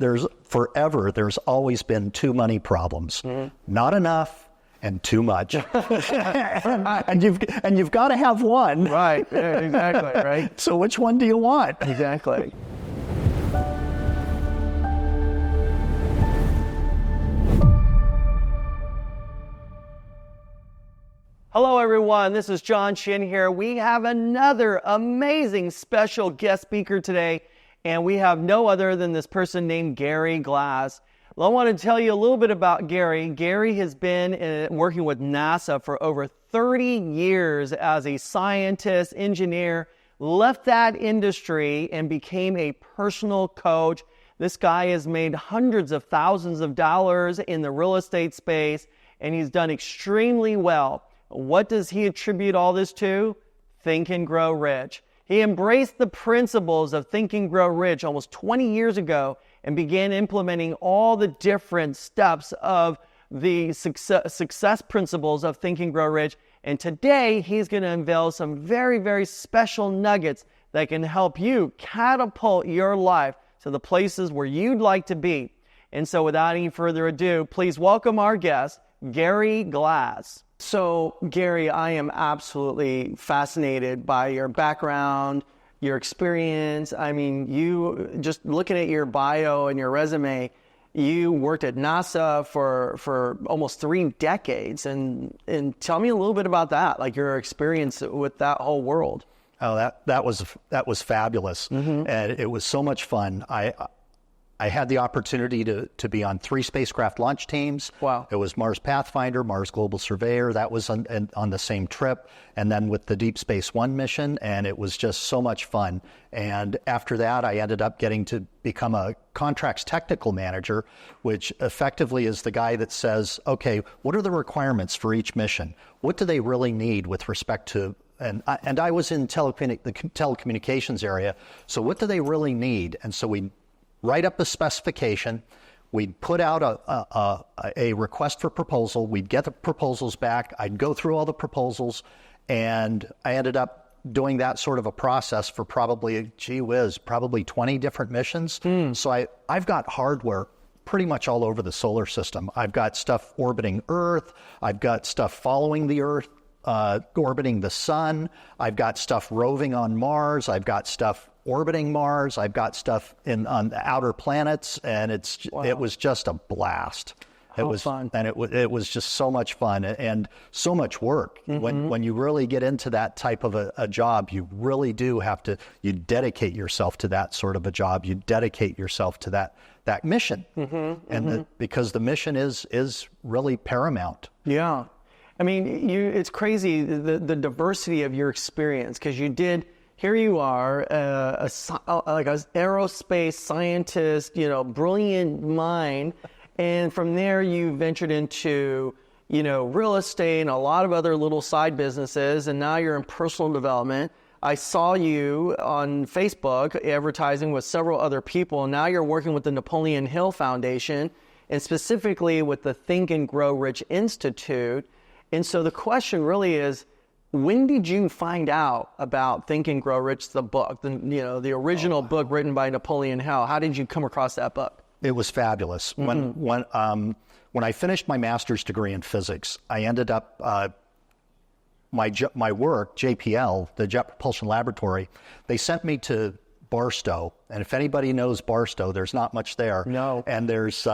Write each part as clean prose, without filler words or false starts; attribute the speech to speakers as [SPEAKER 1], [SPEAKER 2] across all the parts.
[SPEAKER 1] there's always been two money problems. Not enough and too much. and you've got to have one.
[SPEAKER 2] Right, yeah, exactly, right?
[SPEAKER 1] So which one do you want?
[SPEAKER 2] Exactly. Hello everyone, this is Shin here. We have another amazing special guest speaker today, and we have no other than this person named Gary Glass. Well, I want to tell you a little bit about Gary. Gary has been working with NASA for over 30 years as a scientist, engineer, left that industry and became a personal coach. This guy has made hundreds of thousands of dollars in the real estate space, and he's done extremely well. What does he attribute all this to? Think and Grow Rich. He embraced the principles of Think and Grow Rich almost 20 years ago and began implementing all the different steps of the success principles of Think and Grow Rich. And today, he's going to unveil some very, very special nuggets that can help you catapult your life to the places where you'd like to be. And so without any further ado, please welcome our guest, Gary Glass. So, Gary, I am absolutely fascinated by your background, your experience. I mean, you, just looking at your bio and your resume, you worked at NASA for almost 3 decades. And tell me a little bit about that, like your experience with that whole world.
[SPEAKER 1] Oh, that was fabulous. And it was so much fun. I had the opportunity to be on 3 spacecraft launch teams.
[SPEAKER 2] Wow.
[SPEAKER 1] It was Mars Pathfinder, Mars Global Surveyor. That was on the same trip. And then with the Deep Space One mission, and it was just so much fun. And after that, I ended up getting to become a contracts technical manager, which effectively is the guy that says, okay, what are the requirements for each mission? What do they really need with respect to, and I was in the telecommunications area, so what do they really need? And so we write up a specification, we'd put out a request for proposal, we'd get the proposals back, I'd go through all the proposals, and I ended up doing that sort of a process for probably 20 different missions. So I've got hardware pretty much all over the solar system. I've got stuff orbiting Earth, I've got stuff following the Earth, orbiting the sun, I've got stuff roving on Mars, I've got stuff orbiting Mars, I've got stuff on the outer planets, and it was just a blast. It was fun, and it was just so much fun and so much work. When you really get into that type of a job, you really do have to, you dedicate yourself to that sort of a job. You dedicate yourself to that mission, because the mission is really paramount.
[SPEAKER 2] Yeah, I mean, it's crazy the diversity of your experience, because you did. Here you are, like an aerospace scientist, brilliant mind, and from there you ventured into, real estate and a lot of other little side businesses, and now you're in personal development. I saw you on Facebook advertising with several other people, and now you're working with the Napoleon Hill Foundation, and specifically with the Think and Grow Rich Institute. And so the question really is, when did you find out about Think and Grow Rich, the book, the original book written by Napoleon Hill? How did you come across that book?
[SPEAKER 1] It was fabulous. When I finished my master's degree in physics, I ended up my work, JPL, the Jet Propulsion Laboratory. They sent me to Barstow, and if anybody knows Barstow, there's not much there.
[SPEAKER 2] No.
[SPEAKER 1] And there's,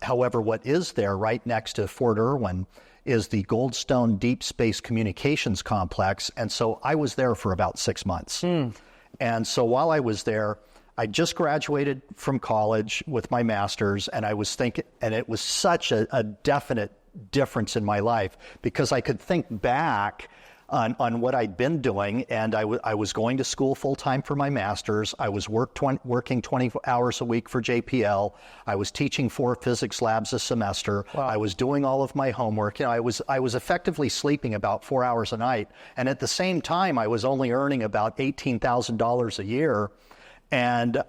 [SPEAKER 1] however, what is there right next to Fort Irwin is the Goldstone Deep Space Communications Complex. And so I was there for about 6 months. And so while I was there, I just graduated from college with my master's, and I was thinking, and it was such a definite difference in my life, because I could think back on what I'd been doing, and I was going to school full-time for my master's. I was working 20 hours a week for JPL. I was teaching 4 physics labs a semester.
[SPEAKER 2] Wow.
[SPEAKER 1] I was doing all of my homework. I was effectively sleeping about 4 hours a night, and at the same time, I was only earning about $18,000 a year, and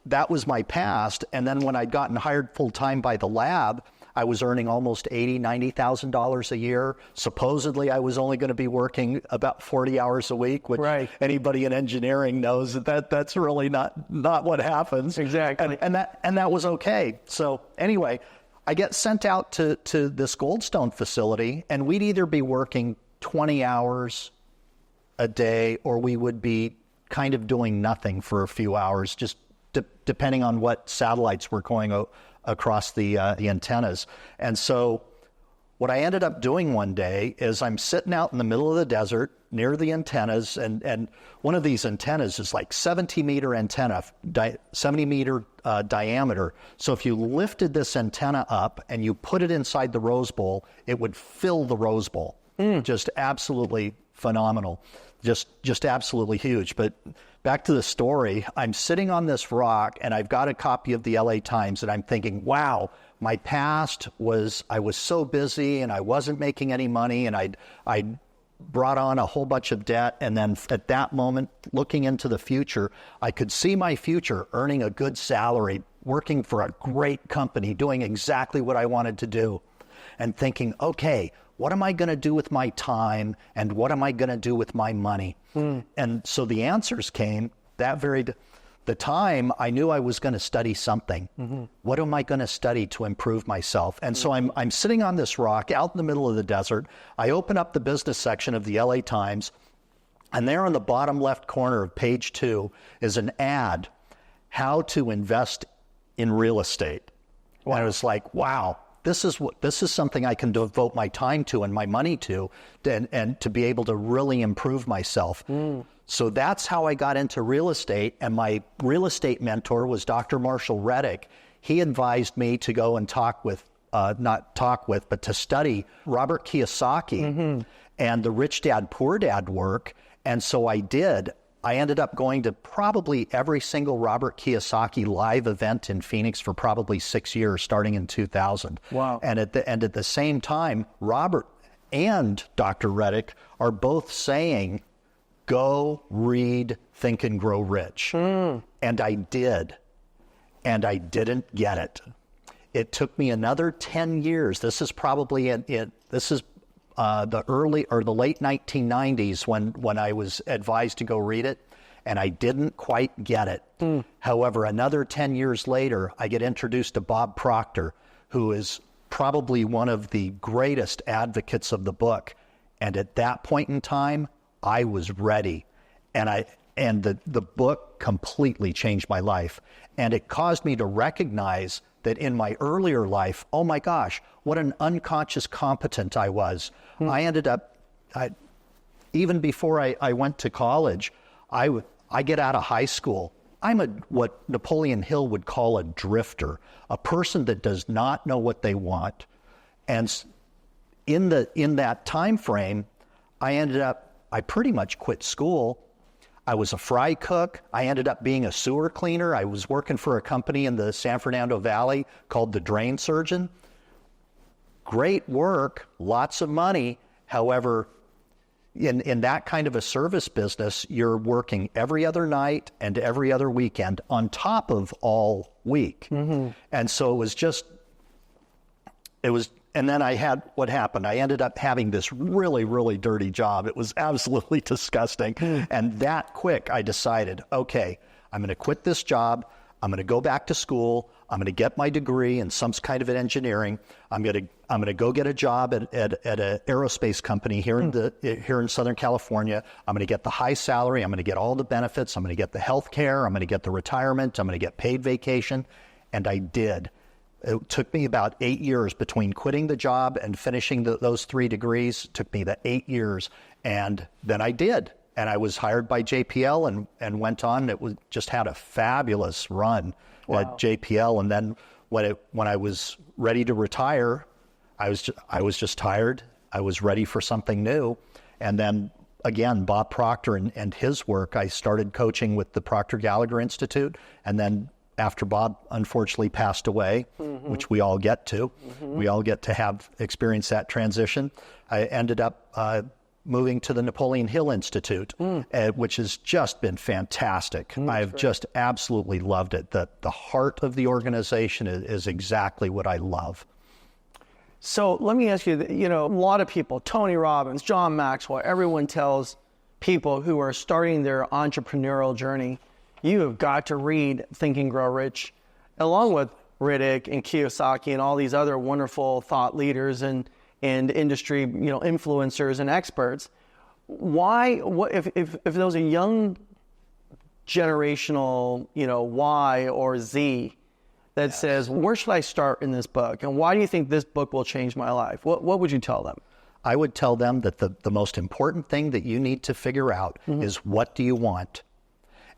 [SPEAKER 1] that was my past. And then when I'd gotten hired full-time by the lab, I was earning almost $90,000 a year. Supposedly, I was only going to be working about 40 hours a week, which anybody in engineering knows that's really not what happens.
[SPEAKER 2] Exactly.
[SPEAKER 1] And that was okay. So anyway, I get sent out to this Goldstone facility, and we'd either be working 20 hours a day, or we would be kind of doing nothing for a few hours, just depending on what satellites were going across the antennas. And so what I ended up doing one day is I'm sitting out in the middle of the desert near the antennas, and one of these antennas is like 70-meter antenna, 70-meter diameter. So if you lifted this antenna up and you put it inside the Rose Bowl, it would fill the Rose Bowl. Just absolutely phenomenal. Just absolutely huge. But back to the story, I'm sitting on this rock, and I've got a copy of the LA Times, and I'm thinking, wow, my past was, I was so busy, and I wasn't making any money, and I'd brought on a whole bunch of debt, and then at that moment, looking into the future, I could see my future earning a good salary, working for a great company, doing exactly what I wanted to do, and thinking, okay, what am I going to do with my time, and what am I going to do with my money? And so the answers came the time I knew I was going to study something. What am I going to study to improve myself? And so I'm sitting on this rock out in the middle of the desert. I open up the business section of the LA Times, and there on the bottom left corner of page 2 is an ad, how to invest in real estate. And I was like, wow. This is something I can devote my time to and my money to, and to be able to really improve myself. So that's how I got into real estate. And my real estate mentor was Dr. Marshall Reddick. He advised me to go and but to study Robert Kiyosaki and the Rich Dad, Poor Dad work. And so I did. I ended up going to probably every single Robert Kiyosaki live event in Phoenix for probably 6 years, starting in 2000.
[SPEAKER 2] Wow.
[SPEAKER 1] And at the same time, Robert and Dr. Reddick are both saying, go read Think and Grow Rich. And I did. And I didn't get it. It took me another 10 years. This is probably the early or the late 1990s when I was advised to go read it, and I didn't quite get it. However, another 10 years later, I get introduced to Bob Proctor, who is probably one of the greatest advocates of the book. And at that point in time, I was ready. And the book completely changed my life. And it caused me to recognize that in my earlier life, oh my gosh, what an unconscious competent I was. I ended up, even before I went to college, I get out of high school. I'm what Napoleon Hill would call a drifter, a person that does not know what they want. And in that time frame, I pretty much quit school. I was a fry cook. I ended up being a sewer cleaner. I was working for a company in the San Fernando Valley called the Drain Surgeon. Great work, lots of money. However, in that kind of a service business, you're working every other night and every other weekend on top of all week. And so and then what happened? I ended up having this really, really dirty job. It was absolutely disgusting. And that quick, I decided, okay, I'm going to quit this job. I'm going to go back to school. I'm going to get my degree in some kind of engineering. I'm going to go get a job at an aerospace company here in Southern California. I'm going to get the high salary. I'm going to get all the benefits. I'm going to get the health care. I'm going to get the retirement. I'm going to get paid vacation. And I did. It took me about 8 years between quitting the job and finishing those 3 degrees. It took me the 8 years. And then I did. And I was hired by JPL and went on. Just had a fabulous run at JPL. And then when I was ready to retire, I was just tired. I was ready for something new. And then again, Bob Proctor and his work, I started coaching with the Proctor Gallagher Institute. And then after Bob unfortunately passed away, which we all get to, we all get to have experience that transition. I ended up moving to the Napoleon Hill Institute, which has just been fantastic. I've just absolutely loved it. The heart of the organization is exactly what I love.
[SPEAKER 2] So let me ask you, a lot of people, Tony Robbins, John Maxwell, everyone tells people who are starting their entrepreneurial journey, you have got to read Think and Grow Rich, along with Riddick and Kiyosaki and all these other wonderful thought leaders and industry, influencers and experts. Why, if there was a young generational, Y or Z that says, where should I start in this book? And why do you think this book will change my life? What would you tell them?
[SPEAKER 1] I would tell them that the most important thing that you need to figure out is, what do you want?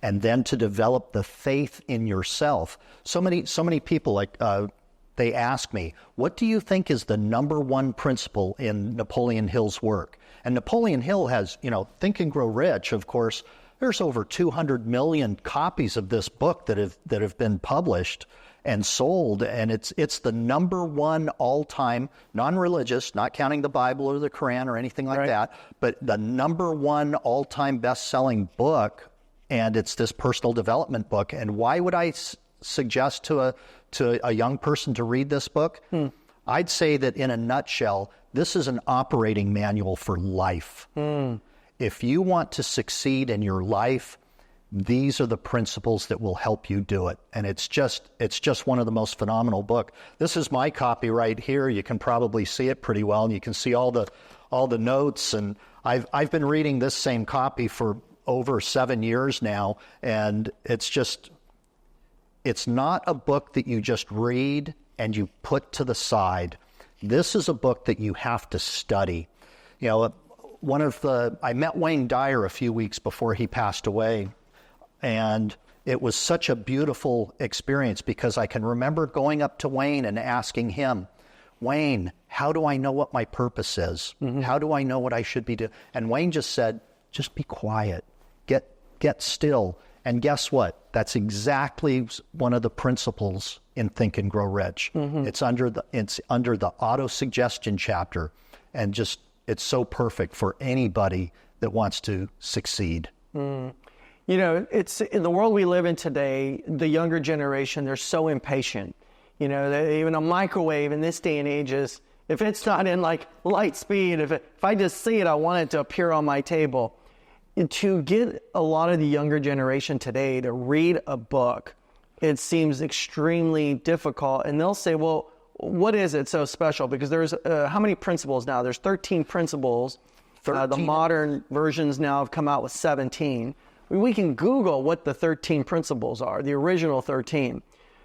[SPEAKER 1] And then to develop the faith in yourself. So many people, they ask me, what do you think is the number one principle in Napoleon Hill's work? And Napoleon Hill has, Think and Grow Rich, of course. There's over 200 million copies of this book that have been published and sold, and it's the number one all-time, non-religious, not counting the Bible or the Quran or anything like that, but the number one all-time best-selling book, and it's this personal development book. And why would I suggest to a young person to read this book? I'd say that in a nutshell, this is an operating manual for life. If you want to succeed in your life, these are the principles that will help you do it. And it's just one of the most phenomenal book. This is my copy right here. You can probably see it pretty well, and you can see all the notes. And I've been reading this same copy for over 7 years now, and it's not a book that you just read and you put to the side. This is a book that you have to study. I met Wayne Dyer a few weeks before he passed away, and it was such a beautiful experience because I can remember going up to Wayne and asking him, Wayne, how do I know what my purpose is? How do I know what I should be doing? And Wayne just said, just be quiet, get still. And guess what? That's exactly one of the principles in Think and Grow Rich. It's under the auto-suggestion chapter, and it's so perfect for anybody that wants to succeed.
[SPEAKER 2] It's in the world we live in today, the younger generation, they're so impatient. Even a microwave in this day and age is, if it's not in light speed, if I just see it, I want it to appear on my table. And to get a lot of the younger generation today to read a book, it seems extremely difficult. And they'll say, well, what is it so special? Because there's how many principles now? There's 13 principles. 13. The modern versions now have come out with 17. We can Google what the 13 principles are, the original 13.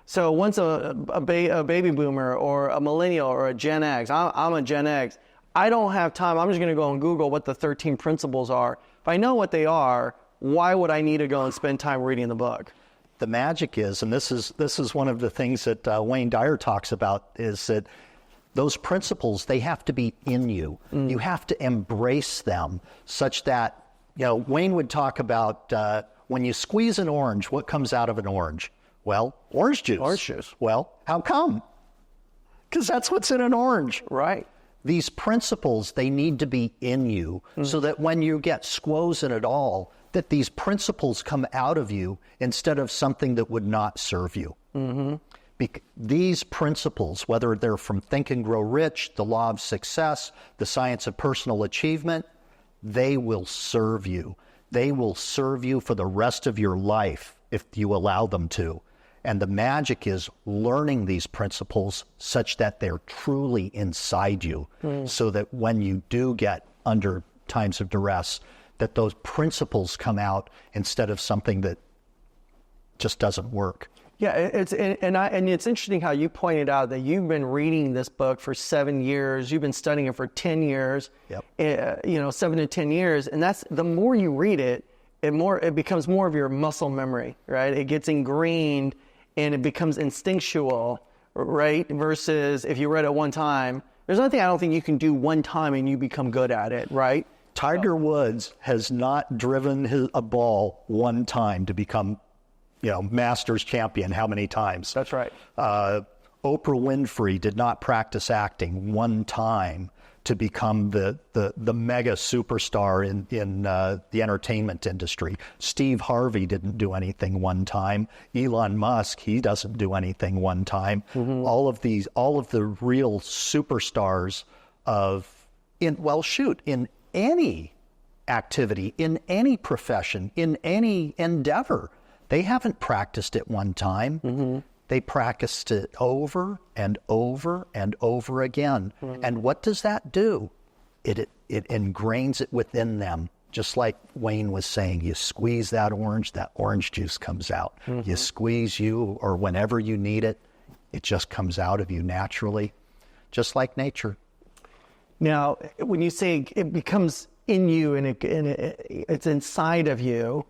[SPEAKER 2] So once a baby boomer or a millennial or a Gen X, I'm a Gen X, I don't have time. I'm just going to go and Google what the 13 principles are. If I know what they are, why would I need to go and spend time reading the book?
[SPEAKER 1] The magic is, and this is one of the things that Wayne Dyer talks about, is that those principles, they have to be in you. You have to embrace them such that, Wayne would talk about when you squeeze an orange, what comes out of an orange? Well, orange juice.
[SPEAKER 2] Orange juice.
[SPEAKER 1] Well, how come? Because that's what's in an orange.
[SPEAKER 2] Right.
[SPEAKER 1] These principles, they need to be in you so that when you get squozen at all, that these principles come out of you instead of something that would not serve you. These principles, whether they're from Think and Grow Rich, the Law of Success, the Science of Personal Achievement, they will serve you. They will serve you for the rest of your life if you allow them to. And the magic is learning these principles such that they're truly inside you, so that when you do get under times of duress, that those principles come out instead of something that just doesn't work.
[SPEAKER 2] Yeah, it's interesting how you pointed out that you've been reading this book for 7 years. You've been studying it for 10 years. 7 to 10 years, and that's the more you read it, it becomes more of your muscle memory, right? It gets ingrained and it becomes instinctual, right? Versus if you read it one time, there's nothing I don't think you can do one time and you become good at it, right?
[SPEAKER 1] Tiger Woods has not driven a ball one time to become, Masters champion. How many times?
[SPEAKER 2] That's right.
[SPEAKER 1] Oprah Winfrey did not practice acting one time to become the mega superstar in the entertainment industry. Steve Harvey didn't do anything one time. Elon Musk, he doesn't do anything one time. All of the real superstars in any activity, in any profession, in any endeavor, they haven't practiced it one time. They practiced it over and over and over again. And what does that do? It ingrains it within them. Just like Wayne was saying, you squeeze that orange juice comes out. You squeeze you, or whenever you need it, it just comes out of you naturally, just like nature.
[SPEAKER 2] Now, when you say it becomes in you and it's inside of you,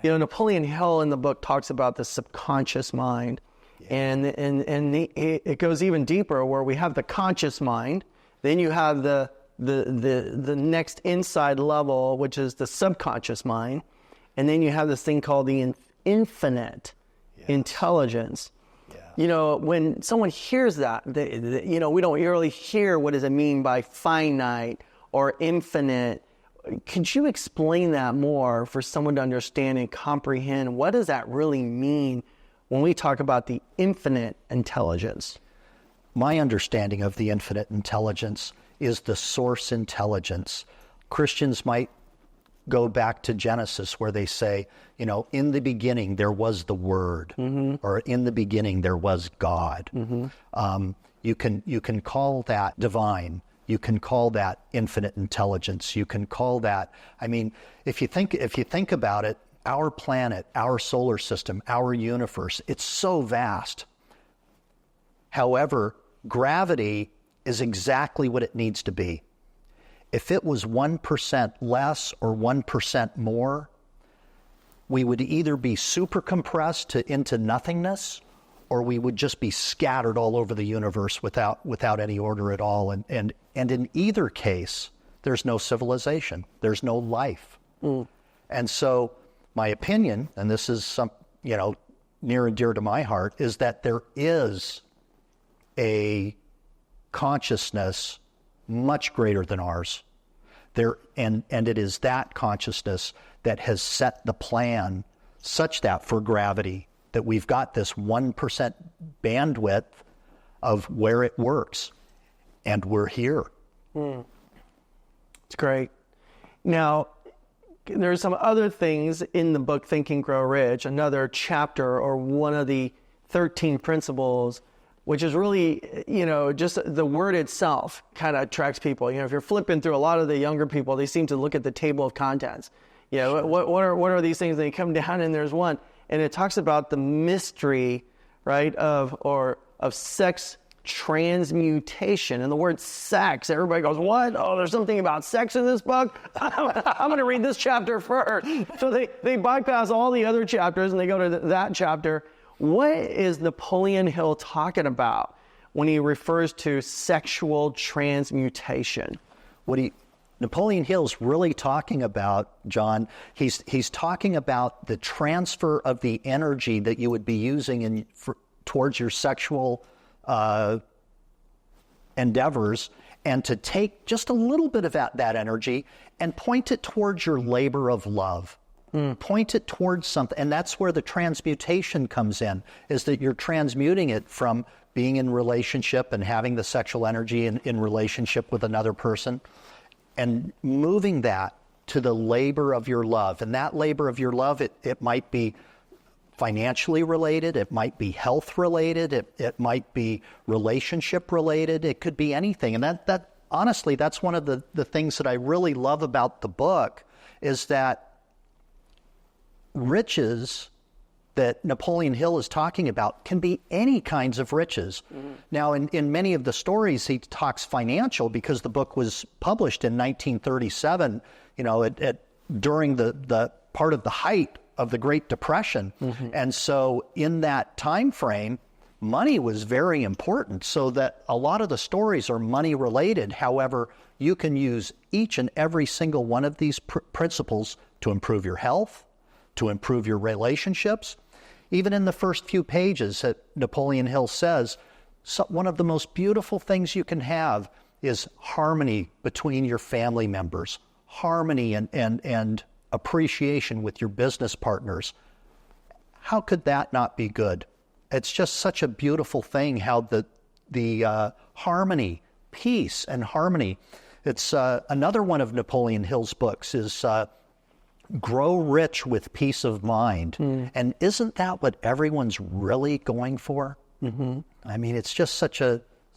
[SPEAKER 2] you know, Napoleon Hill in the book talks about the subconscious mind. And it goes even deeper, where we have the conscious mind, then you have the next inside level, which is the subconscious mind, and then you have this thing called the infinite intelligence. You know, when someone hears that, you know, we don't really hear what does it mean by finite or infinite. Could you explain that more for someone to understand and comprehend? What does that really mean when we talk about the infinite intelligence?
[SPEAKER 1] My understanding of the infinite intelligence is the source intelligence. Christians might go back to Genesis, where they say, you know, in the beginning there was the Word, or in the beginning there was God. You can call that divine. You can call that infinite intelligence. You can call that, I mean, if you think about it, our planet, our solar system, our universe, it's so vast. However, gravity is exactly what it needs to be. If it was 1% less or 1% more, we would either be super compressed into nothingness, or we would just be scattered all over the universe without any order at all. And in either case, there's no civilization, there's no life. And so my opinion, and this is some, you know, near and dear to my heart, is that there is a consciousness much greater than ours. And it is that consciousness that has set the plan such that for gravity, that we've got this 1% bandwidth of where it works, and we're here.
[SPEAKER 2] It's great. Now, there's some other things in the book, Think and Grow Rich, another chapter or one of the 13 principles, which is really, you know, just the word itself kind of attracts people. You know, if you're flipping through, a lot of the younger people, they seem to look at the table of contents. You know, what are these things? They come down and there's one, and it talks about the mystery, right, of sex transmutation. And the word sex, everybody goes, what? Oh, there's something about sex in this book? I'm going to read this chapter first. So they bypass all the other chapters and they go to that chapter. What is Napoleon Hill talking about when he refers to sexual transmutation?
[SPEAKER 1] Napoleon Hill's really talking about, John, he's talking about the transfer of the energy that you would be using towards your sexual endeavors, and to take just a little bit of that energy and point it towards your labor of love. Point it towards something. And that's where the transmutation comes in, is that you're transmuting it from being in relationship and having the sexual energy in relationship with another person, and moving that to the labor of your love. And that labor of your love, it might be financially related, it might be health related, it might be relationship related, it could be anything. And that honestly, that's one of the things that I really love about the book, is that riches that Napoleon Hill is talking about can be any kinds of riches. Now, in many of the stories, he talks financial, because the book was published in 1937, you know, during the part of the height of the Great Depression. And so in that time frame, money was very important, so that a lot of the stories are money related. However, you can use each and every single one of these principles to improve your health, to improve your relationships. Even in the first few pages, Napoleon Hill says, one of the most beautiful things you can have is harmony between your family members, harmony and appreciation with your business partners. How could that not be good? It's just such a beautiful thing how the harmony, peace and harmony. It's another one of Napoleon Hill's books is Grow Rich with Peace of Mind. And isn't that what everyone's really going for? I mean, it's just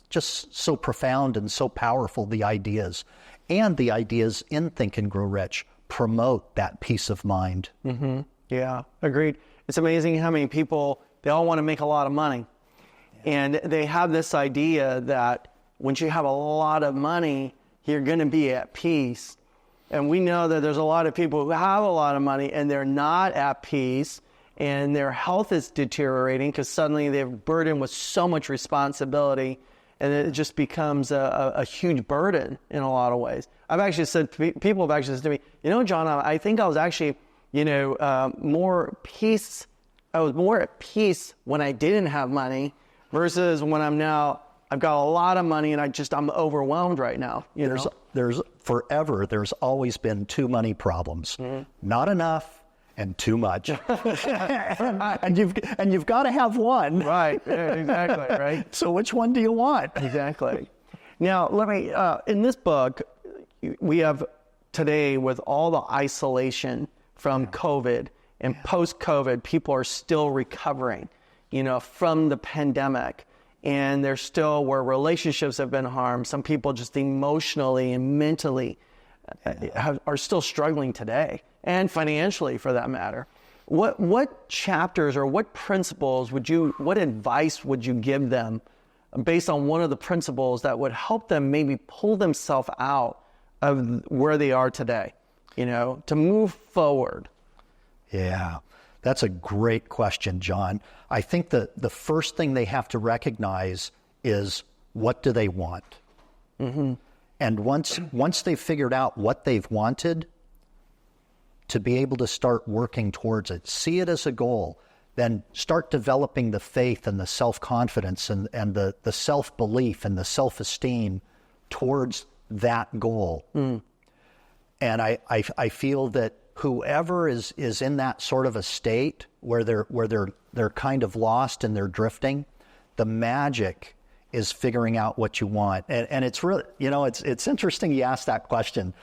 [SPEAKER 1] just so profound and so powerful, the ideas. And the ideas in Think and Grow Rich promote that peace of mind.
[SPEAKER 2] Yeah, agreed. It's amazing how many people, they all want to make a lot of money. And they have this idea that once you have a lot of money, you're going to be at peace. And we know that there's a lot of people who have a lot of money and they're not at peace, and their health is deteriorating because suddenly they're burdened with so much responsibility, and it just becomes a huge burden in a lot of ways. I've actually said, people have actually said to me, you know, John, I think I was actually, more peace. I was more at peace when I didn't have money versus when I've got a lot of money and I'm overwhelmed right now.
[SPEAKER 1] There's always been two money problems. Not enough and too much. and you've got to have one.
[SPEAKER 2] Right. Yeah, exactly. Right.
[SPEAKER 1] So which one do you want?
[SPEAKER 2] Exactly. Now, let me, in this book, we have today, with all the isolation from COVID and post-COVID, people are still recovering, from the pandemic. And they're still where relationships have been harmed. Some people just emotionally and mentally are still struggling today, and financially for that matter. What chapters or what principles what advice would you give them based on one of the principles that would help them maybe pull themselves out of where they are today, to move forward?
[SPEAKER 1] Yeah, that's a great question, John. I think the first thing they have to recognize is, what do they want? And once they've figured out what they've wanted, to be able to start working towards it, see it as a goal, then start developing the faith and the self-confidence and the self-belief and the self-esteem towards that goal. And I feel that whoever is in that sort of a state where they're kind of lost and they're drifting, the magic is figuring out what you want. And it's really, it's interesting you asked that question.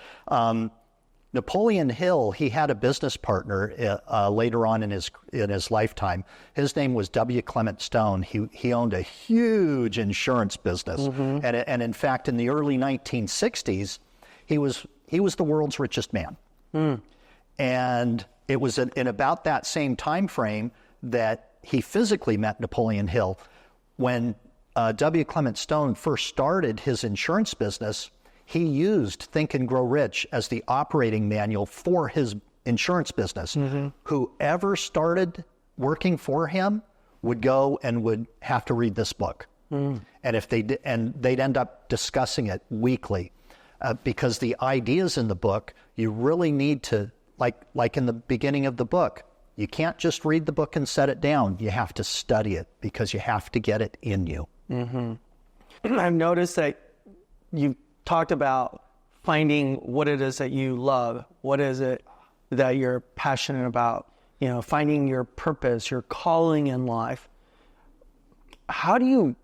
[SPEAKER 1] Napoleon Hill, he had a business partner later on in his lifetime. His name was W. Clement Stone. He owned a huge insurance business, and in fact, in the early 1960s, he was the world's richest man. And it was in about that same time frame that he physically met Napoleon Hill. When W. Clement Stone first started his insurance business, he used Think and Grow Rich as the operating manual for his insurance business. Whoever started working for him would go and would have to read this book. And if they'd end up discussing it weekly, because the ideas in the book, you really need to, like in the beginning of the book, you can't just read the book and set it down. You have to study it because you have to get it in you.
[SPEAKER 2] I've noticed that you talked about finding what it is that you love. What is it that you're passionate about? Finding your purpose, your calling in life. How do you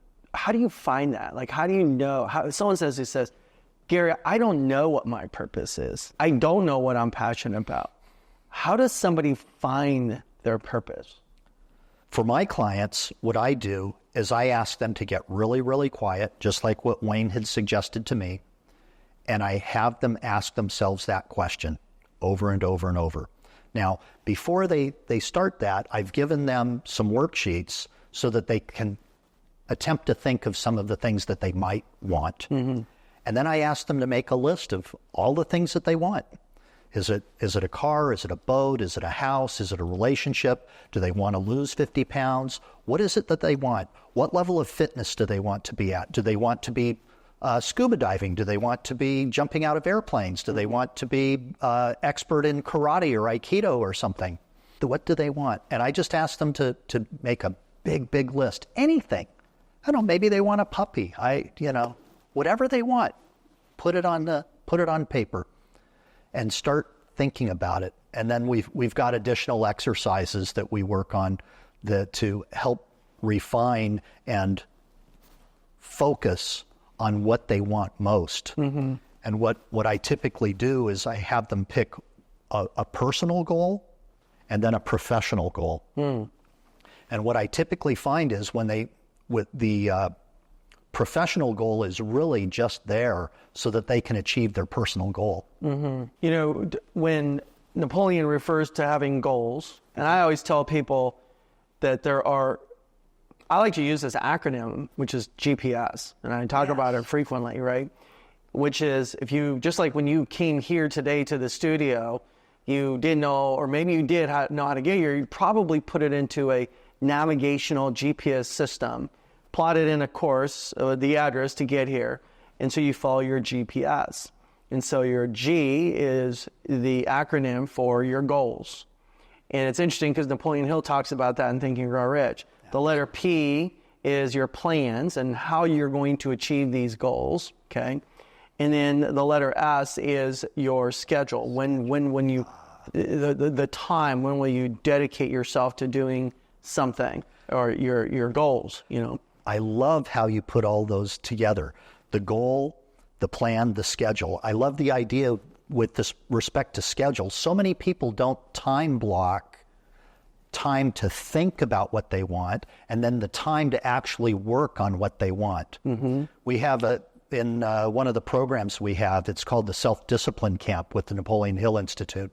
[SPEAKER 2] find that? Like, how do you know? If someone says, Gary, I don't know what my purpose is. I don't know what I'm passionate about. How does somebody find their purpose?
[SPEAKER 1] For my clients, what I do is I ask them to get really, really quiet, just like what Wayne had suggested to me. And I have them ask themselves that question over and over and over. Now, before they start that, I've given them some worksheets so that they can attempt to think of some of the things that they might want. And then I ask them to make a list of all the things that they want. Is it a car? Is it a boat? Is it a house? Is it a relationship? Do they want to lose 50 pounds? What is it that they want? What level of fitness do they want to be at? Do they want to be scuba diving? Do they want to be jumping out of airplanes? Do they want to be expert in karate or aikido or something? What do they want? And I just ask them to make a big list. Anything. I don't know, maybe they want a puppy. Whatever they want. put it on paper and start thinking about it. And then we've got additional exercises that we work on to help refine and focus on what they want most. Mm-hmm. And what I typically do is I have them pick a personal goal and then a professional goal. And what I typically find is with the professional goal is really just there so that they can achieve their personal goal.
[SPEAKER 2] Mm-hmm. You know, when Napoleon refers to having goals, and I always tell people that I like to use this acronym, which is GPS, and I talk about it frequently, right? Which is, if you, just like when you came here today to the studio, you didn't know, or maybe you did know how to get here, you probably put it into a navigational GPS system, plotted in a course, the address to get here, and so you follow your GPS. And so your G is the acronym for your goals. And it's interesting because Napoleon Hill talks about that in Think and Grow Rich. The letter P is your plans and how you're going to achieve these goals, okay? And then the letter S is your schedule. When you, the time, when will you dedicate yourself to doing something, or your goals, you know?
[SPEAKER 1] I love how you put all those together. The goal, the plan, the schedule. I love the idea with this respect to schedule. So many people don't time block time to think about what they want and then the time to actually work on what they want. Mm-hmm. We have in one of the programs we have, it's called the Self-Discipline Camp with the Napoleon Hill Institute.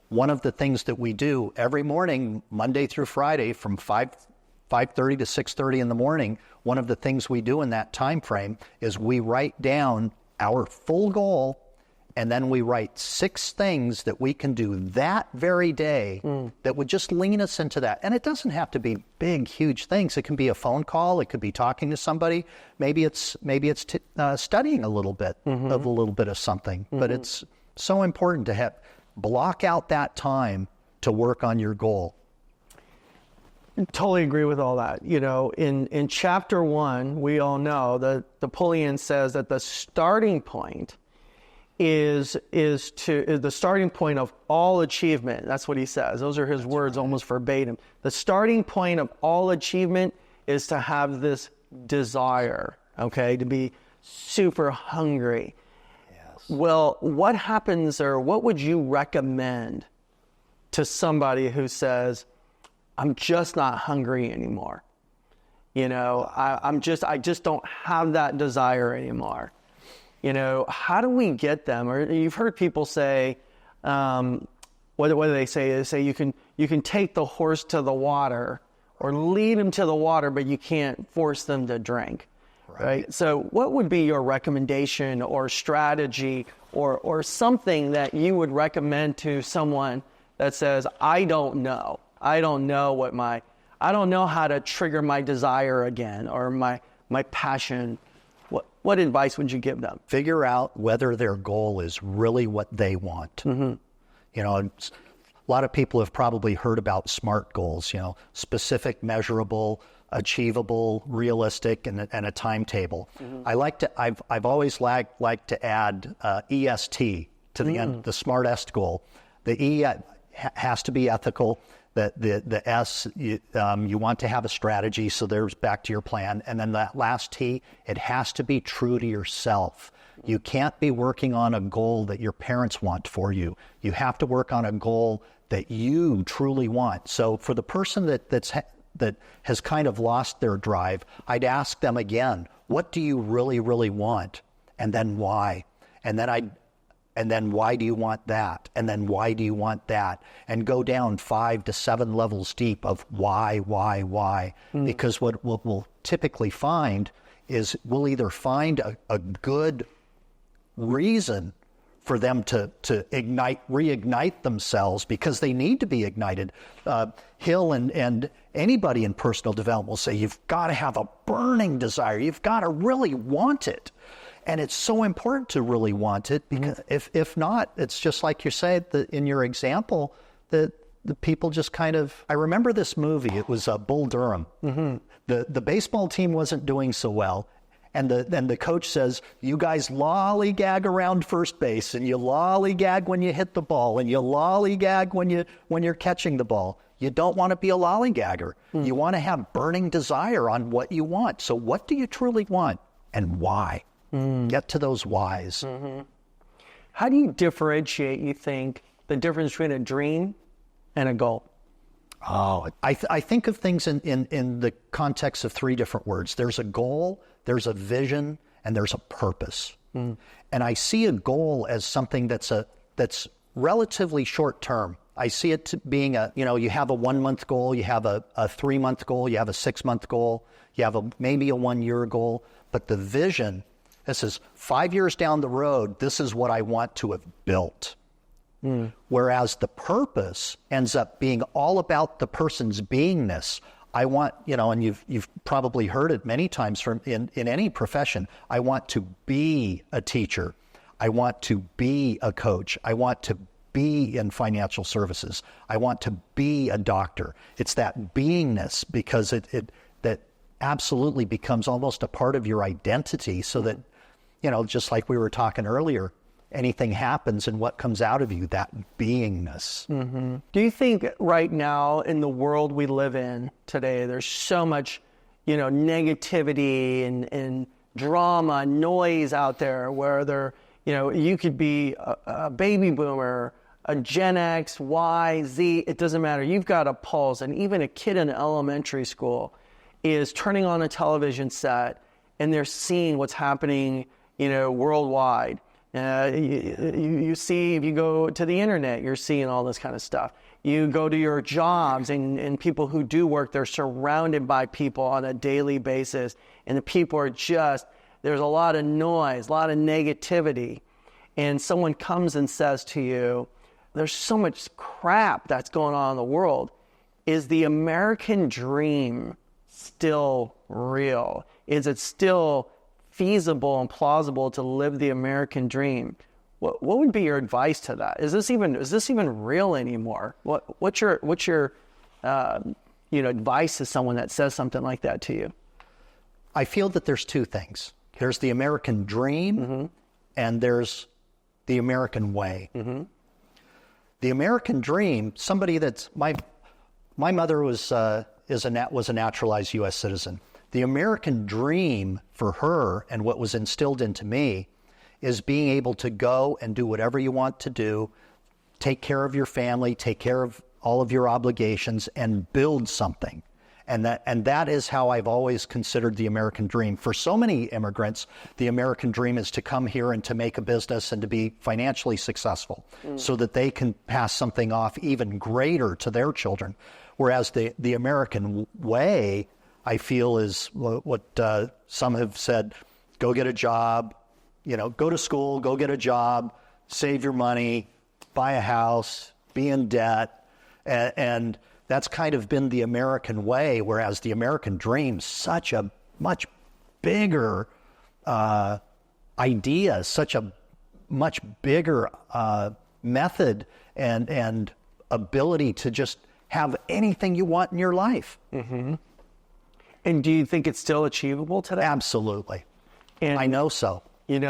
[SPEAKER 1] One of the things that we do every morning, Monday through Friday, from 5:30 to 6:30 in the morning, one of the things we do in that time frame is we write down our full goal, and then we write 6 things that we can do that very day that would just lean us into that. And it doesn't have to be big, huge things. It can be a phone call. It could be talking to somebody. Maybe it's studying a little bit of something. But it's so important to block out that time to work on your goal.
[SPEAKER 2] Totally agree with all that. You know, in chapter 1, we all know that Napoleon says that the starting point is the starting point of all achievement. That's what he says. Those are his words, almost verbatim. The starting point of all achievement is to have this desire, okay, to be super hungry. Yes. Well, what happens, or what would you recommend to somebody who says, I'm just not hungry anymore? You know, I just don't have that desire anymore. You know, how do we get them? Or you've heard people say, what do they say? They say you can take the horse to the water or lead them to the water, but you can't force them to drink, right? So what would be your recommendation or strategy or something that you would recommend to someone that says, I don't know how to trigger my desire again, or my passion? What advice would you give them?
[SPEAKER 1] Figure out whether their goal is really what they want. Mm-hmm. You know, a lot of people have probably heard about SMART goals, you know, specific, measurable, achievable, realistic, and a timetable. Mm-hmm. I've always liked to add EST to the end, the SMART EST goal. The E has to be ethical. The S, you want to have a strategy, so there's back to your plan. And then that last T, it has to be true to yourself. You can't be working on a goal that your parents want for you. You have to work on a goal that you truly want. So for the person that has kind of lost their drive, I'd ask them again, what do you really, really want? And then why? And then why do you want that? And then why do you want that? And go down 5 to 7 levels deep of why? Because what we'll typically find is we'll either find a good reason for them to reignite themselves, because they need to be ignited. Hill and anybody in personal development will say, you've got to have a burning desire. You've got to really want it. And it's so important to really want it, because if not, it's just like you said in your example, that the people just kind of, I remember this movie, it was Bull Durham. Mm-hmm. The baseball team wasn't doing so well, and the coach says, you guys lollygag around first base, and you lollygag when you hit the ball, and you lollygag when you're catching the ball. You don't want to be a lollygagger. You want to have burning desire on what you want. So what do you truly want, and why? Get to those whys.
[SPEAKER 2] How do you differentiate, you think, the difference between a dream and a goal?
[SPEAKER 1] Oh, I think of things in the context of three different words. There's a goal, there's a vision, and there's a purpose. And I see a goal as something that's relatively short term. I see it being you have a 1 month goal, you have a 3 month goal, you have a 6 month goal, you have maybe a 1 year goal, but the vision, this is 5 years down the road, this is what I want to have built. Whereas the purpose ends up being all about the person's beingness. I want, and you've probably heard it many times from in any profession, I want to be a teacher. I want to be a coach. I want to be in financial services. I want to be a doctor. It's that beingness, because that absolutely becomes almost a part of your identity, so that, just like we were talking earlier, anything happens and what comes out of you, that beingness.
[SPEAKER 2] Do you think right now in the world we live in today, there's so much, negativity and drama, noise out there, where you could be a baby boomer, a Gen X, Y, Z, it doesn't matter. You've got a pulse, and even a kid in elementary school is turning on a television set and they're seeing what's happening, worldwide. You see, if you go to the internet, you're seeing all this kind of stuff. You go to your jobs, and people who do work, they're surrounded by people on a daily basis, and the people are there's a lot of noise, a lot of negativity, and someone comes and says to you, there's so much crap that's going on in the world. Is the American dream still real? Is it still feasible and plausible to live the American dream? What would be your advice to that? Is this even real anymore? What's your advice to someone that says something like that to you?
[SPEAKER 1] I feel that there's two things. There's the American dream, and there's the American way. The American dream, somebody that's my mother was a naturalized U.S. citizen. The American dream for her, and what was instilled into me, is being able to go and do whatever you want to do, take care of your family, take care of all of your obligations, and build something. And that is how I've always considered the American dream. For so many immigrants, the American dream is to come here and to make a business and to be financially successful, so that they can pass something off even greater to their children. Whereas the American way, I feel, is what some have said: go get a job, go to school, go get a job, save your money, buy a house, be in debt, and that's kind of been the American way. Whereas the American dream, such a much bigger idea, such a much bigger method and ability to just have anything you want in your life.
[SPEAKER 2] And do you think it's still achievable today?
[SPEAKER 1] Absolutely.
[SPEAKER 2] And
[SPEAKER 1] I know so.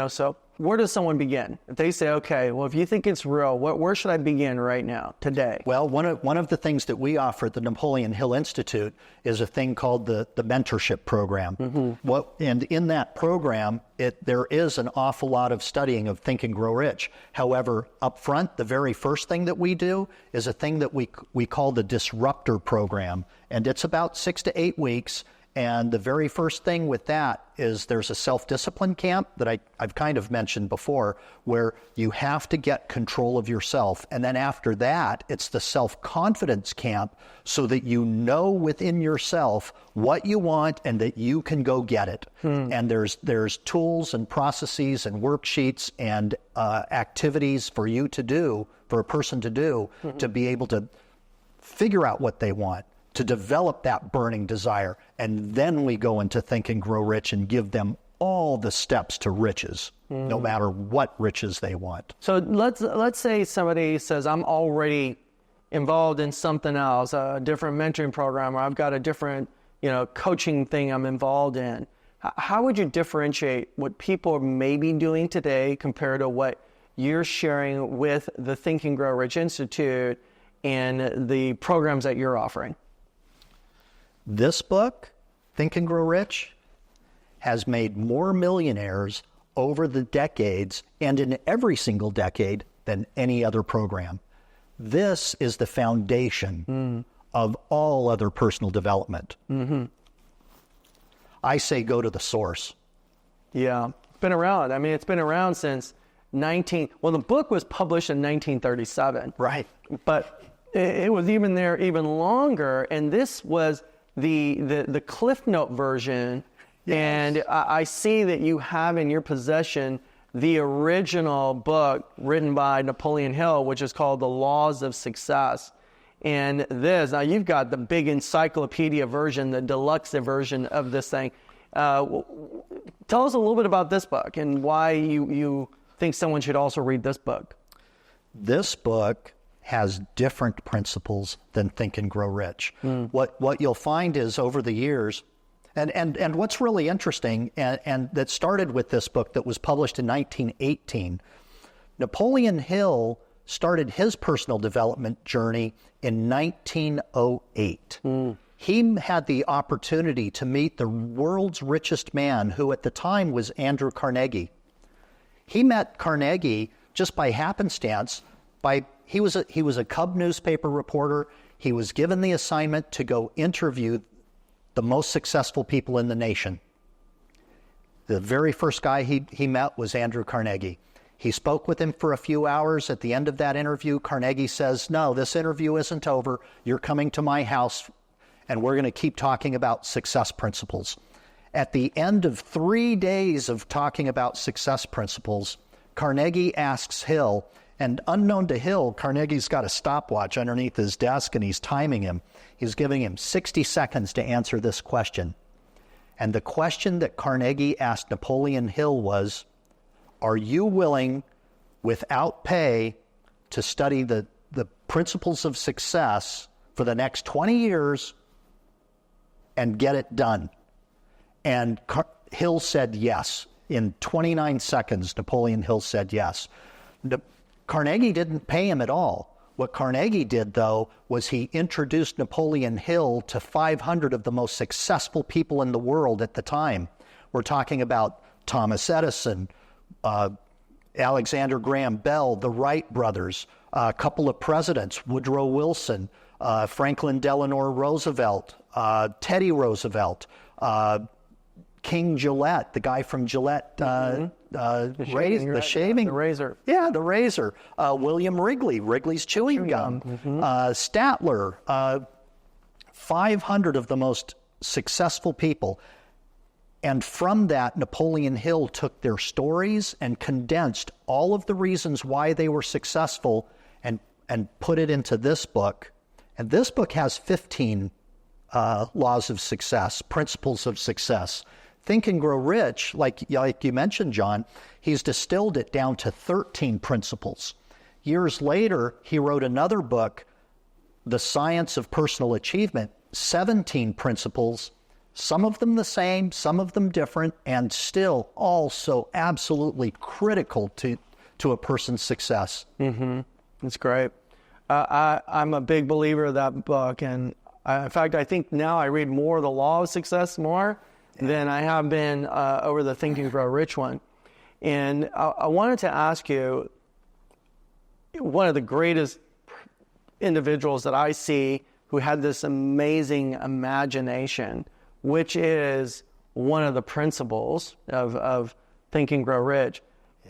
[SPEAKER 2] So where does someone begin? If they say, okay, well, if you think it's real, where should I begin right now, today?
[SPEAKER 1] Well, one of the things that we offer at the Napoleon Hill Institute is a thing called the mentorship program. And in that program, there is an awful lot of studying of Think and Grow Rich. However, up front, the very first thing that we do is a thing that we call the Disruptor program. And it's about 6 to 8 weeks. And the very first thing with that is there's a self-discipline camp that I've kind of mentioned before, where you have to get control of yourself. And then after that, it's the self-confidence camp, so that you know within yourself what you want and that you can go get it. And there's tools and processes and worksheets and activities for you to do, for a person to do, to be able to figure out what they want, to develop that burning desire. And then we go into Think and Grow Rich and give them all the steps to riches, no matter what riches they want.
[SPEAKER 2] So let's say somebody says, I'm already involved in something else, a different mentoring program, or I've got a different coaching thing I'm involved in. How would you differentiate what people may be doing today compared to what you're sharing with the Think and Grow Rich Institute and the programs that you're offering?
[SPEAKER 1] This book, Think and Grow Rich, has made more millionaires over the decades and in every single decade than any other program. This is the foundation of all other personal development. I say go to the source.
[SPEAKER 2] Yeah, it's been around. I mean, it's been around since the book was published in 1937.
[SPEAKER 1] Right.
[SPEAKER 2] But it was even there even longer, and this was the Cliff Note version. Yes. And I see that you have in your possession the original book written by Napoleon Hill, which is called The Laws of Success. And now you've got the big encyclopedia version, the deluxe version of this thing. Tell us a little bit about this book and why you think someone should also read this book.
[SPEAKER 1] This book has different principles than Think and Grow Rich. What you'll find is over the years, and what's really interesting, and that started with this book that was published in 1918, Napoleon Hill started his personal development journey in 1908. He had the opportunity to meet the world's richest man, who at the time was Andrew Carnegie. He met Carnegie just by happenstance. He was a Cub newspaper reporter. He was given the assignment to go interview the most successful people in the nation. The very first guy he met was Andrew Carnegie. He spoke with him for a few hours. At the end of that interview, Carnegie says, "No, this interview isn't over. You're coming to my house, and we're going to keep talking about success principles." At the end of 3 days of talking about success principles, Carnegie asks Hill, and unknown to Hill, Carnegie's got a stopwatch underneath his desk, and he's timing him. He's giving him 60 seconds to answer this question. And the question that Carnegie asked Napoleon Hill was, are you willing, without pay, to study the principles of success for the next 20 years and get it done? And Hill said yes. In 29 seconds, Napoleon Hill said yes. Carnegie didn't pay him at all. What Carnegie did, though, was he introduced Napoleon Hill to 500 of the most successful people in the world at the time. We're talking about Thomas Edison, Alexander Graham Bell, the Wright brothers, a couple of presidents, Woodrow Wilson, Franklin Delano Roosevelt, Teddy Roosevelt, King Gillette, the guy from Gillette, the razor. Yeah, the razor. William Wrigley, Wrigley's chewing gum. Statler, 500 of the most successful people. And from that, Napoleon Hill took their stories and condensed all of the reasons why they were successful and put it into this book. And this book has 15 laws of success, principles of success. Think and Grow Rich, like you mentioned, John, he's distilled it down to 13 principles. Years later, he wrote another book, The Science of Personal Achievement, 17 principles, some of them the same, some of them different, and still all so absolutely critical to a person's success.
[SPEAKER 2] That's great. I'm a big believer of that book, and in fact, I think now I read more of The Law of Success than I have been over the Think and Grow Rich one. And I wanted to ask you, one of the greatest individuals that I see who had this amazing imagination, which is one of the principles of Think and Grow Rich,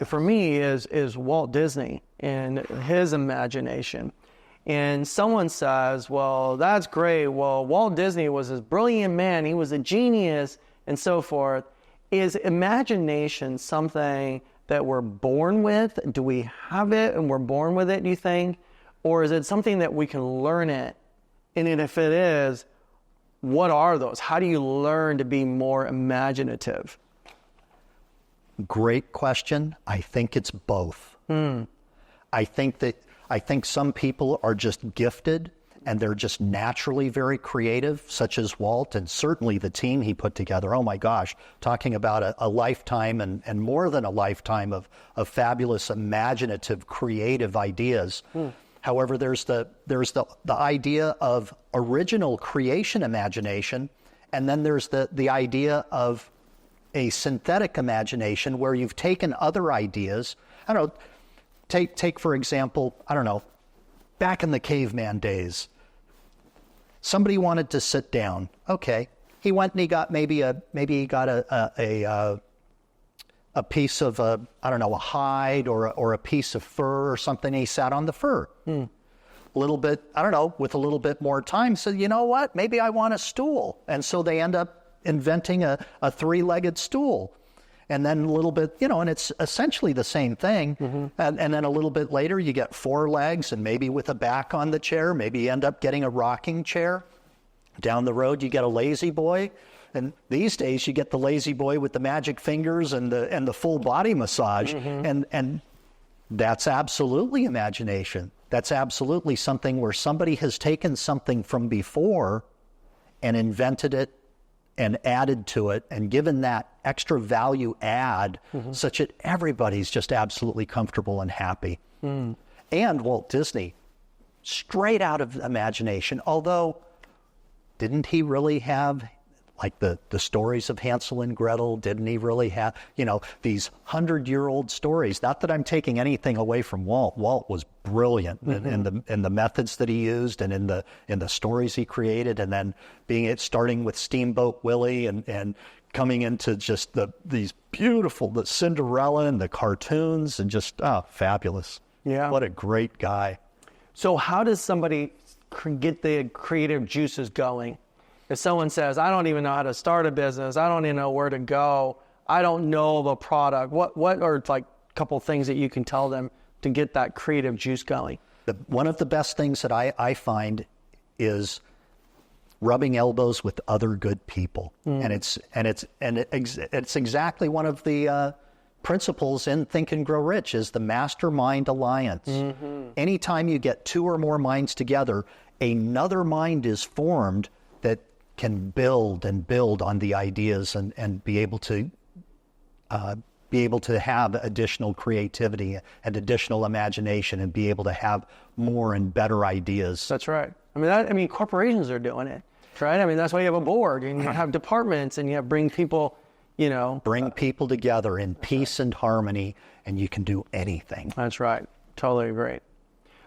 [SPEAKER 2] for me is Walt Disney and his imagination. And someone says, well, that's great. Well, Walt Disney was this brilliant man. He was a genius and so forth. Is imagination something that we're born with? Do we have it and we're born with it, do you think? Or is it something that we can learn it? And if it is, what are those? How do you learn to be more imaginative?
[SPEAKER 1] Great question. I think it's both. I think some people are just gifted and they're just naturally very creative, such as Walt, and certainly the team he put together. Oh my gosh, talking about a lifetime and more than a lifetime of fabulous, imaginative, creative ideas. However, there's the idea of original creation imagination, and then there's the idea of a synthetic imagination where you've taken other ideas. I don't know, take for example, I don't know, back in the caveman days, somebody wanted to sit down. Okay, he went and he got maybe he got a piece of a hide or a piece of fur or something. He sat on the fur. A little bit, I don't know, with a little bit more time, said, you know what, maybe I want a stool. And so they end up inventing a three-legged stool. And then a little bit, and it's essentially the same thing. And then a little bit later, you get four legs and maybe with a back on the chair. Maybe you end up getting a rocking chair. Down the road, you get a lazy boy. And these days, you get the lazy boy with the magic fingers and the full body massage. And that's absolutely imagination. That's absolutely something where somebody has taken something from before and invented it and added to it and given that extra value add such that everybody's just absolutely comfortable and happy. And Walt Disney, straight out of imagination, although didn't he really have like the stories of Hansel and Gretel? Didn't he really have, these 100-year-old stories? Not that I'm taking anything away from Walt. Walt was brilliant in the methods that he used and in the stories he created, and then starting with Steamboat Willie and coming into just these beautiful, the Cinderella and the cartoons, and just fabulous.
[SPEAKER 2] Yeah.
[SPEAKER 1] What a great guy.
[SPEAKER 2] So how does somebody get the creative juices going? If someone says, I don't even know how to start a business, I don't even know where to go, I don't know of a product, what are like a couple things that you can tell them to get that creative juice going?
[SPEAKER 1] One of the best things that I find is rubbing elbows with other good people. And it's exactly one of the principles in Think and Grow Rich is the mastermind alliance. Anytime you get two or more minds together, another mind is formed that can build on the ideas and be able to have additional creativity and additional imagination and be able to have more and better ideas.
[SPEAKER 2] That's right. I mean, corporations are doing it, right? I mean, that's why you have a board and you have departments and you have bring people
[SPEAKER 1] together in peace and harmony, and you can do anything.
[SPEAKER 2] That's right. Totally agree.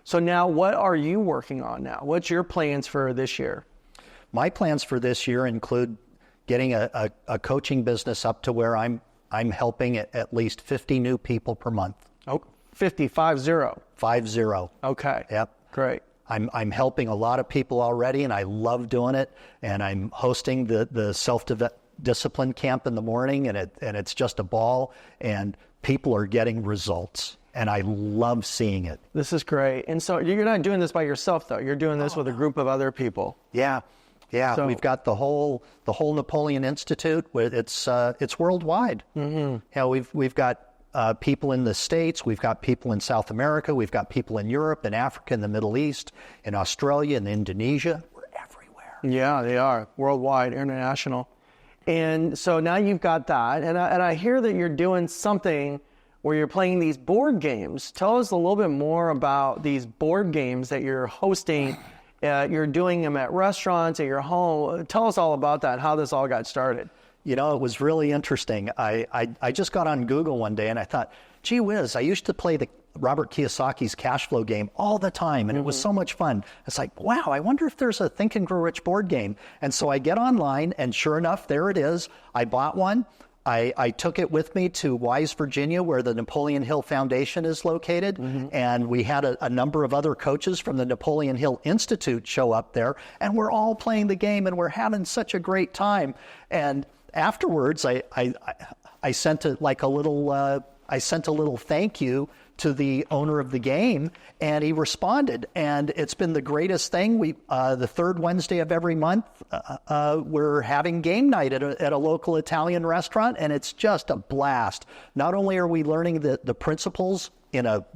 [SPEAKER 2] So now what are you working on now? What's your plans for this year?
[SPEAKER 1] My plans for this year include getting a coaching business up to where I'm helping at least 50 new people per month.
[SPEAKER 2] Oh, 50, 50.
[SPEAKER 1] 50.
[SPEAKER 2] Okay.
[SPEAKER 1] Yep.
[SPEAKER 2] Great.
[SPEAKER 1] I'm helping a lot of people already, and I love doing it. And I'm hosting the self-discipline camp in the morning, and it's just a ball. And people are getting results, and I love seeing it.
[SPEAKER 2] This is great. And so you're not doing this by yourself, though. You're doing this with a group of other people.
[SPEAKER 1] Yeah. So, we've got the whole Napoleon Institute. It's worldwide. We've got people in the States, we've got people in South America, we've got people in Europe, in Africa, in the Middle East, in Australia, in Indonesia. We're everywhere.
[SPEAKER 2] Yeah, they are worldwide, international. And so now you've got that, and I hear that you're doing something where you're playing these board games. Tell us a little bit more about these board games that you're hosting. You're doing them at restaurants, at your home. Tell us all about that, how this all got started.
[SPEAKER 1] It was really interesting. I just got on Google one day and I thought, gee whiz, I used to play the Robert Kiyosaki's cash flow game all the time, and it was so much fun. It's like, wow, I wonder if there's a Think and Grow Rich board game. And so I get online, and sure enough, there it is. I bought one. I took it with me to Wise, Virginia, where the Napoleon Hill Foundation is located, and we had a number of other coaches from the Napoleon Hill Institute show up there, and we're all playing the game, and we're having such a great time. And afterwards, I sent a little thank you to the owner of the game, and he responded. And it's been the greatest thing. The third Wednesday of every month, we're having game night at a local Italian restaurant, and it's just a blast. Not only are we learning the principles in a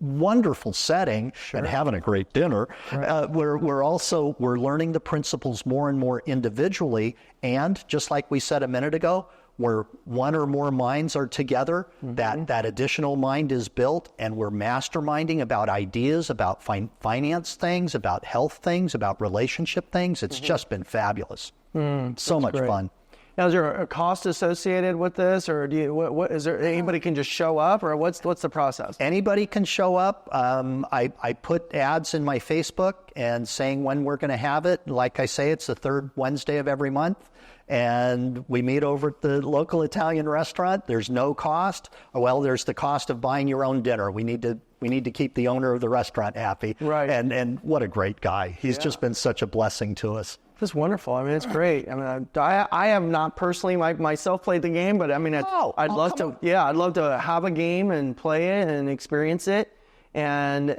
[SPEAKER 1] wonderful setting and having a great dinner, we're learning the principles more and more individually. And just like we said a minute ago, where one or more minds are together, that additional mind is built, and we're masterminding about ideas, about finance things, about health things, about relationship things. It's just been fabulous. So much fun.
[SPEAKER 2] Now, is there a cost associated with this, or what is there? Anybody can just show up, or what's the process?
[SPEAKER 1] Anybody can show up. I put ads in my Facebook and saying when we're going to have it. Like I say, it's the third Wednesday of every month, and we meet over at the local Italian restaurant. There's no cost. Well, there's the cost of buying your own dinner. We need to keep the owner of the restaurant happy.
[SPEAKER 2] Right.
[SPEAKER 1] And what a great guy. He's just been such a blessing to us.
[SPEAKER 2] That's wonderful. I mean, it's great. I mean, I have not personally myself played the game, but I mean, I'd love to. Yeah, I'd love to have a game and play it and experience it. And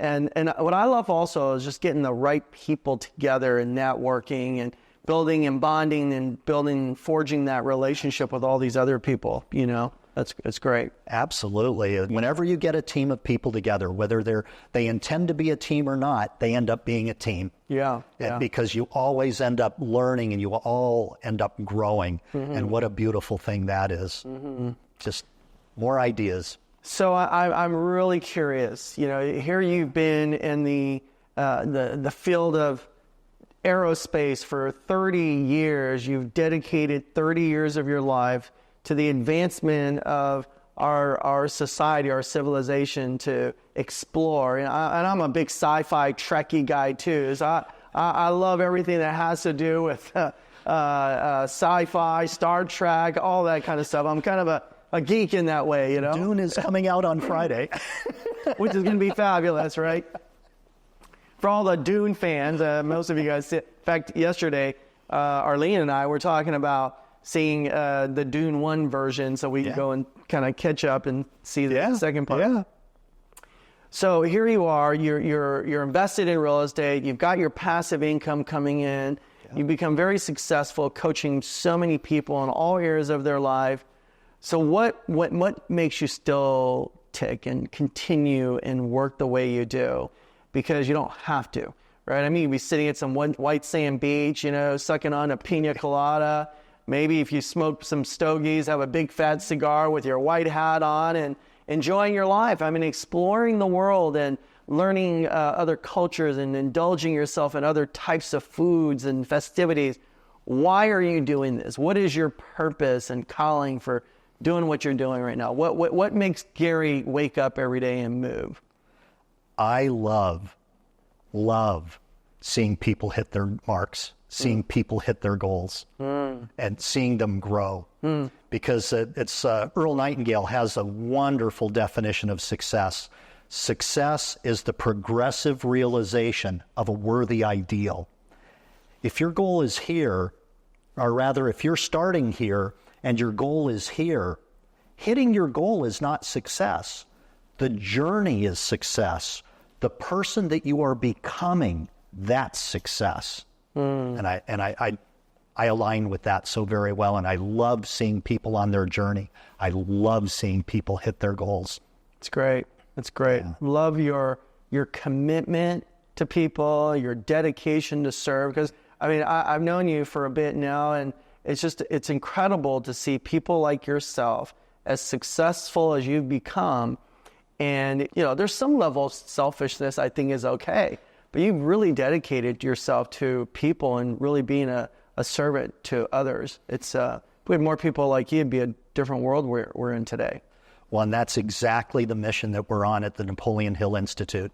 [SPEAKER 2] what I love also is just getting the right people together and networking and building and bonding and forging that relationship with all these other people. You know, it's great.
[SPEAKER 1] Absolutely. Whenever you get a team of people together, whether they intend to be a team or not, they end up being a team.
[SPEAKER 2] Yeah.
[SPEAKER 1] Because you always end up learning and you all end up growing. And what a beautiful thing that is. Just more ideas.
[SPEAKER 2] So I'm really curious. You know, here you've been in the field of aerospace for 30 years. You've dedicated 30 years of your life to the advancement of our society, our civilization, to explore. And I'm a big sci-fi Trekkie guy too. So I love everything that has to do with sci-fi, Star Trek, all that kind of stuff. I'm kind of a geek in that way, you know.
[SPEAKER 1] Dune is coming out on Friday.
[SPEAKER 2] Which is going to be fabulous, right? For all the Dune fans, most of you guys, in fact, yesterday, Arlene and I were talking about seeing the Dune 1 version so we can go and kind of catch up and see the second part.
[SPEAKER 1] Yeah.
[SPEAKER 2] So here you are, you're invested in real estate, you've got your passive income coming in, you've become very successful coaching so many people in all areas of their life. So what makes you still tick and continue and work the way you do? Because you don't have to, right? I mean, you'd be sitting at some white sand beach, you know, sucking on a pina colada. Maybe if you smoke some stogies, have a big fat cigar with your white hat on and enjoying your life. I mean, exploring the world and learning other cultures and indulging yourself in other types of foods and festivities. Why are you doing this? What is your purpose and calling for doing what you're doing right now? What makes Gary wake up every day and move?
[SPEAKER 1] I love seeing people hit their marks, seeing people hit their goals, and seeing them grow. Because it's Earl Nightingale has a wonderful definition of success. Success is the progressive realization of a worthy ideal. If your goal is here, or rather, if you're starting here and your goal is here, hitting your goal is not success. The journey is success. The person that you are becoming, that's success. And I align with that so very well, and I love seeing people on their journey. I love seeing people hit their goals.
[SPEAKER 2] It's great. It's great. Yeah. Love your commitment to people, your dedication to serve. Because I mean, I've known you for a bit now, and it's incredible to see people like yourself, as successful as you've become. And, you know, there's some level of selfishness I think is okay, but you've really dedicated yourself to people and really being a servant to others. It's, if we had more people like you, it'd be a different world we're in today.
[SPEAKER 1] Well, and that's exactly the mission that we're on at the Napoleon Hill Institute.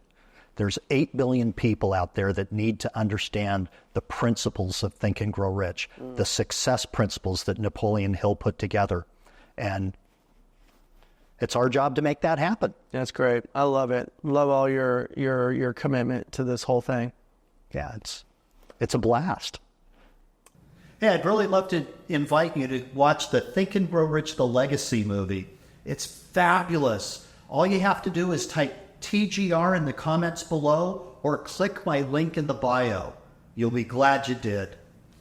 [SPEAKER 1] There's 8 billion people out there that need to understand the principles of Think and Grow Rich, the success principles that Napoleon Hill put together. And it's our job to make that happen.
[SPEAKER 2] That's great. I love it. Love all your commitment to this whole thing.
[SPEAKER 1] Yeah, it's a blast. Hey, I'd really love to invite you to watch the Think and Grow Rich, the Legacy movie. It's fabulous. All you have to do is type TGR in the comments below or click my link in the bio. You'll be glad you did.